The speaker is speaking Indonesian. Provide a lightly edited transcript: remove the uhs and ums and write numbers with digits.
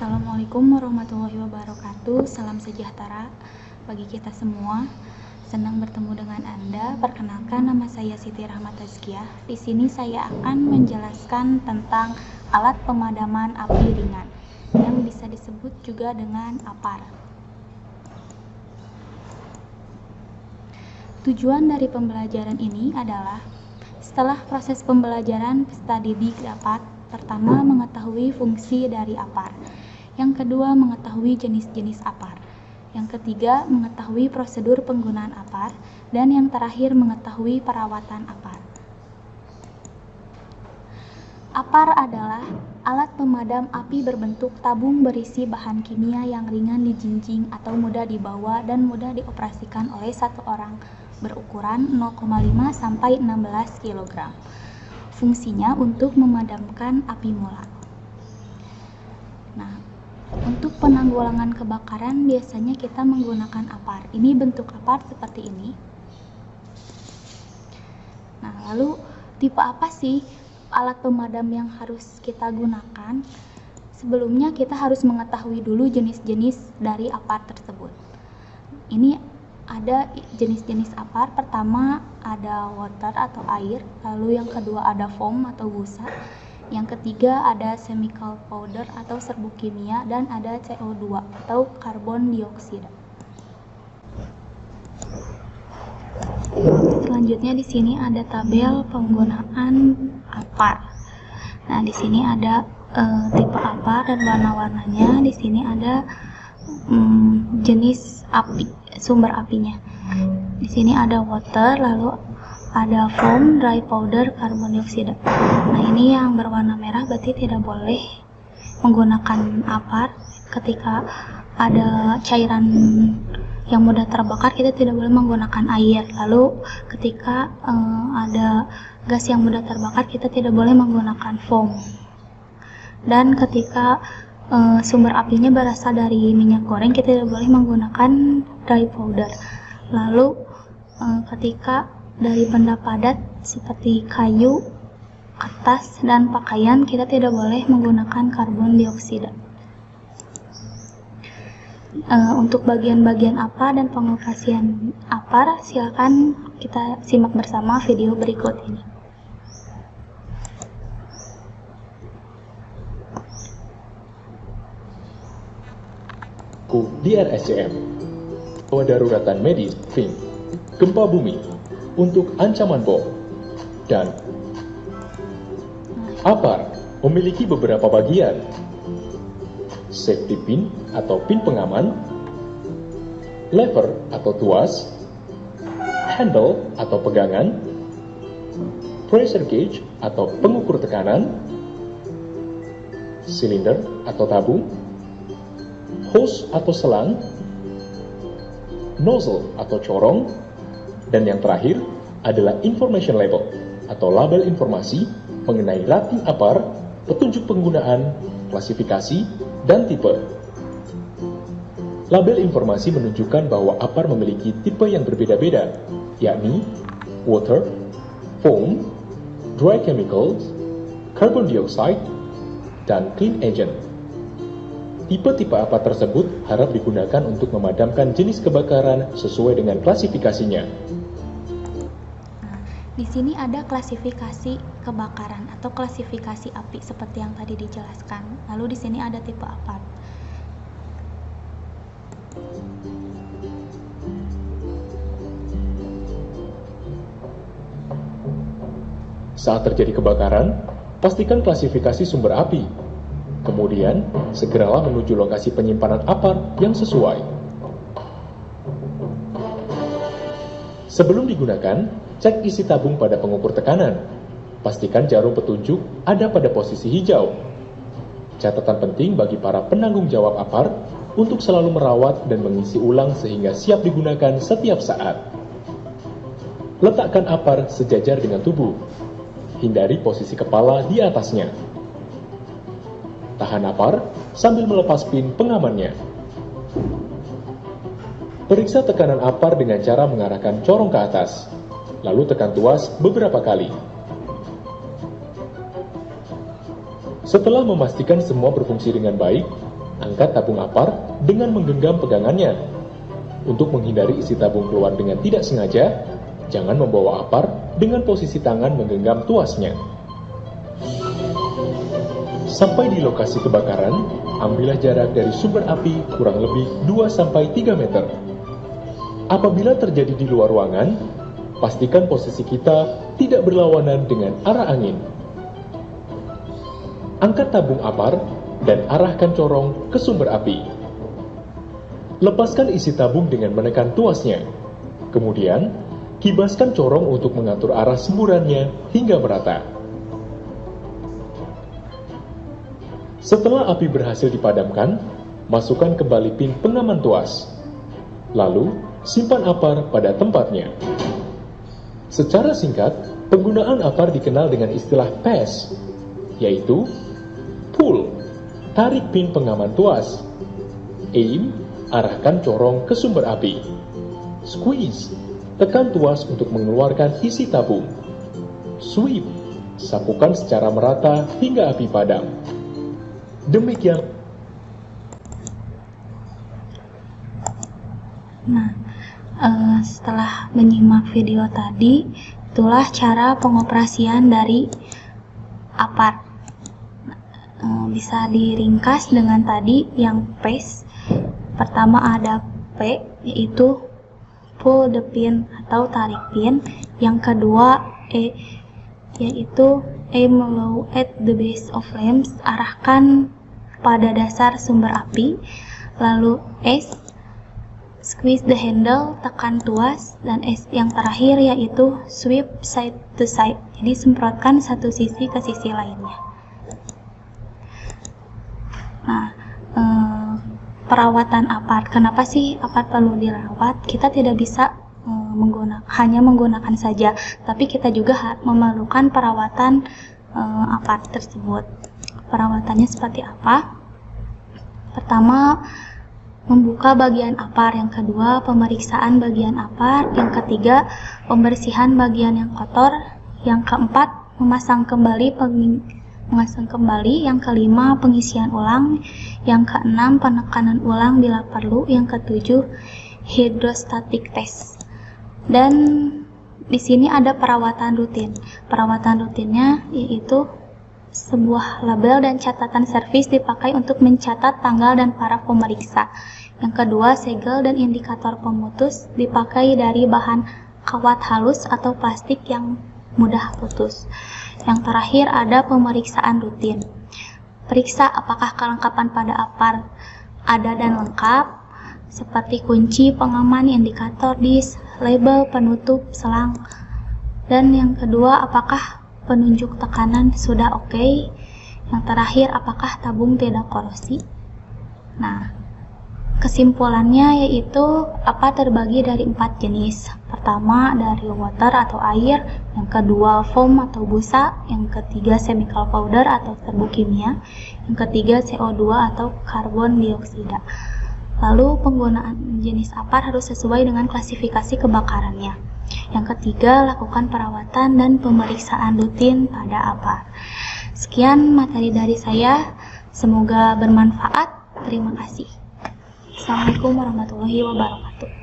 Assalamualaikum warahmatullahi wabarakatuh. Salam sejahtera bagi kita semua. Senang bertemu dengan Anda. Perkenalkan, nama saya Siti Rahmat Tazkiyah. Di sini saya akan menjelaskan tentang alat pemadaman api ringan yang bisa disebut juga dengan APAR. Tujuan dari pembelajaran ini adalah setelah proses pembelajaran peserta didik dapat pertama mengetahui fungsi dari APAR, yang kedua mengetahui jenis-jenis APAR, yang ketiga mengetahui prosedur penggunaan APAR, dan yang terakhir mengetahui perawatan APAR. APAR adalah alat pemadam api berbentuk tabung berisi bahan kimia yang ringan dijinjing atau mudah dibawa dan mudah dioperasikan oleh satu orang, berukuran 0,5 sampai 16 kg. Fungsinya untuk memadamkan api mula. Nah, untuk penanggulangan kebakaran biasanya kita menggunakan APAR. Ini bentuk APAR seperti ini. Nah, lalu tipe apa sih alat pemadam yang harus kita gunakan? Sebelumnya kita harus mengetahui dulu jenis-jenis dari APAR tersebut. Ini ada jenis-jenis APAR. Pertama ada water atau air, lalu yang kedua ada foam atau busa, yang ketiga ada chemical powder atau serbuk kimia, dan ada CO2 atau karbon dioksida. Selanjutnya di sini ada tabel penggunaan APAR. Nah, di sini ada tipe APAR dan warna-warnanya. Di sini ada jenis api, sumber apinya. Di sini ada water, lalu ada foam, dry powder, karbon dioksida. Nah, ini yang berwarna merah berarti tidak boleh menggunakan APAR. Ketika ada cairan yang mudah terbakar, kita tidak boleh menggunakan air. Lalu ketika ada gas yang mudah terbakar, kita tidak boleh menggunakan foam. Dan ketika sumber apinya berasal dari minyak goreng, kita tidak boleh menggunakan dry powder. Lalu ketika dari benda padat seperti kayu, kertas, dan pakaian, kita tidak boleh menggunakan karbon dioksida. Untuk bagian-bagian apa dan pengoperasian APAR, silakan kita simak bersama video berikut ini. Di RSCM, Kedaruratan Medis, FIM, Gempa Bumi, untuk ancaman bom, dan APAR memiliki beberapa bagian: safety pin atau pin pengaman, lever atau tuas, handle atau pegangan, pressure gauge atau pengukur tekanan, silinder atau tabung, hose atau selang, nozzle atau corong, dan yang terakhir adalah information label atau label informasi mengenai rating APAR, petunjuk penggunaan, klasifikasi, dan tipe. Label informasi menunjukkan bahwa APAR memiliki tipe yang berbeda-beda, yakni water, foam, dry chemicals, carbon dioxide, dan clean agent. Tipe-tipe APAR tersebut harap digunakan untuk memadamkan jenis kebakaran sesuai dengan klasifikasinya. Di sini ada klasifikasi kebakaran atau klasifikasi api seperti yang tadi dijelaskan. Lalu di sini ada tipe APAR. Saat terjadi kebakaran, pastikan klasifikasi sumber api. Kemudian, segeralah menuju lokasi penyimpanan APAR yang sesuai. Sebelum digunakan, cek isi tabung pada pengukur tekanan. Pastikan jarum petunjuk ada pada posisi hijau. Catatan penting bagi para penanggung jawab APAR untuk selalu merawat dan mengisi ulang sehingga siap digunakan setiap saat. Letakkan APAR sejajar dengan tubuh. Hindari posisi kepala di atasnya. Tahan APAR sambil melepas pin pengamannya. Periksa tekanan APAR dengan cara mengarahkan corong ke atas, lalu tekan tuas beberapa kali. Setelah memastikan semua berfungsi dengan baik, angkat tabung apar dengan menggenggam pegangannya. Untuk menghindari isi tabung keluar dengan tidak sengaja, jangan membawa apar dengan posisi tangan menggenggam tuasnya. Sampai di lokasi kebakaran, ambillah jarak dari sumber api kurang lebih 2-3 meter. Apabila terjadi di luar ruangan, pastikan posisi kita tidak berlawanan dengan arah angin. Angkat tabung apar dan arahkan corong ke sumber api. Lepaskan isi tabung dengan menekan tuasnya. Kemudian, kibaskan corong untuk mengatur arah semburannya hingga merata. Setelah api berhasil dipadamkan, masukkan kembali pin pengaman tuas. Lalu, simpan apar pada tempatnya. Secara singkat, penggunaan apar dikenal dengan istilah PASS, yaitu pull, tarik pin pengaman tuas; aim, arahkan corong ke sumber api; squeeze, tekan tuas untuk mengeluarkan isi tabung; sweep, sapukan secara merata hingga api padam. Demikian. Nah, setelah menyimak video tadi, itulah cara pengoperasian dari apar. Bisa diringkas dengan tadi yang PASS. Pertama ada P, yaitu pull the pin atau tarik pin. Yang kedua E, yaitu aim low at the base of flames, arahkan pada dasar sumber api. Lalu S, squeeze the handle, tekan tuas. Dan S yang terakhir yaitu sweep side to side, jadi semprotkan satu sisi ke sisi lainnya. Nah, perawatan apar, kenapa sih apar perlu dirawat? Kita tidak bisa hanya menggunakan saja, tapi kita juga memerlukan perawatan apar tersebut. Perawatannya seperti apa? Pertama, membuka bagian apar. Yang kedua, pemeriksaan bagian apar. Yang ketiga, pembersihan bagian yang kotor. Yang keempat, memasang kembali. Yang kelima, pengisian ulang. Yang keenam, penekanan ulang bila perlu. Yang ketujuh, hydrostatic test. Dan di sini ada perawatan rutin. Perawatan rutinnya yaitu sebuah label dan catatan servis dipakai untuk mencatat tanggal dan para pemeriksa. Yang kedua, segel dan indikator pemutus dipakai dari bahan kawat halus atau plastik yang mudah putus. Yang terakhir ada pemeriksaan rutin. Periksa apakah kelengkapan pada apar ada dan lengkap, seperti kunci pengaman, indikator dis, label, penutup, selang. Dan yang kedua, apakah penunjuk tekanan sudah oke. Yang terakhir, apakah tabung tidak korosi. Nah, kesimpulannya yaitu apar terbagi dari 4 jenis. Pertama, dari water atau air. Yang kedua, foam atau busa. Yang ketiga, chemical powder atau serbuk kimia. Yang ketiga, CO2 atau karbon dioksida. Lalu penggunaan jenis apar harus sesuai dengan klasifikasi kebakarannya. Yang ketiga, lakukan perawatan dan pemeriksaan rutin pada apar. Sekian materi dari saya, semoga bermanfaat. Terima kasih. Assalamualaikum warahmatullahi wabarakatuh.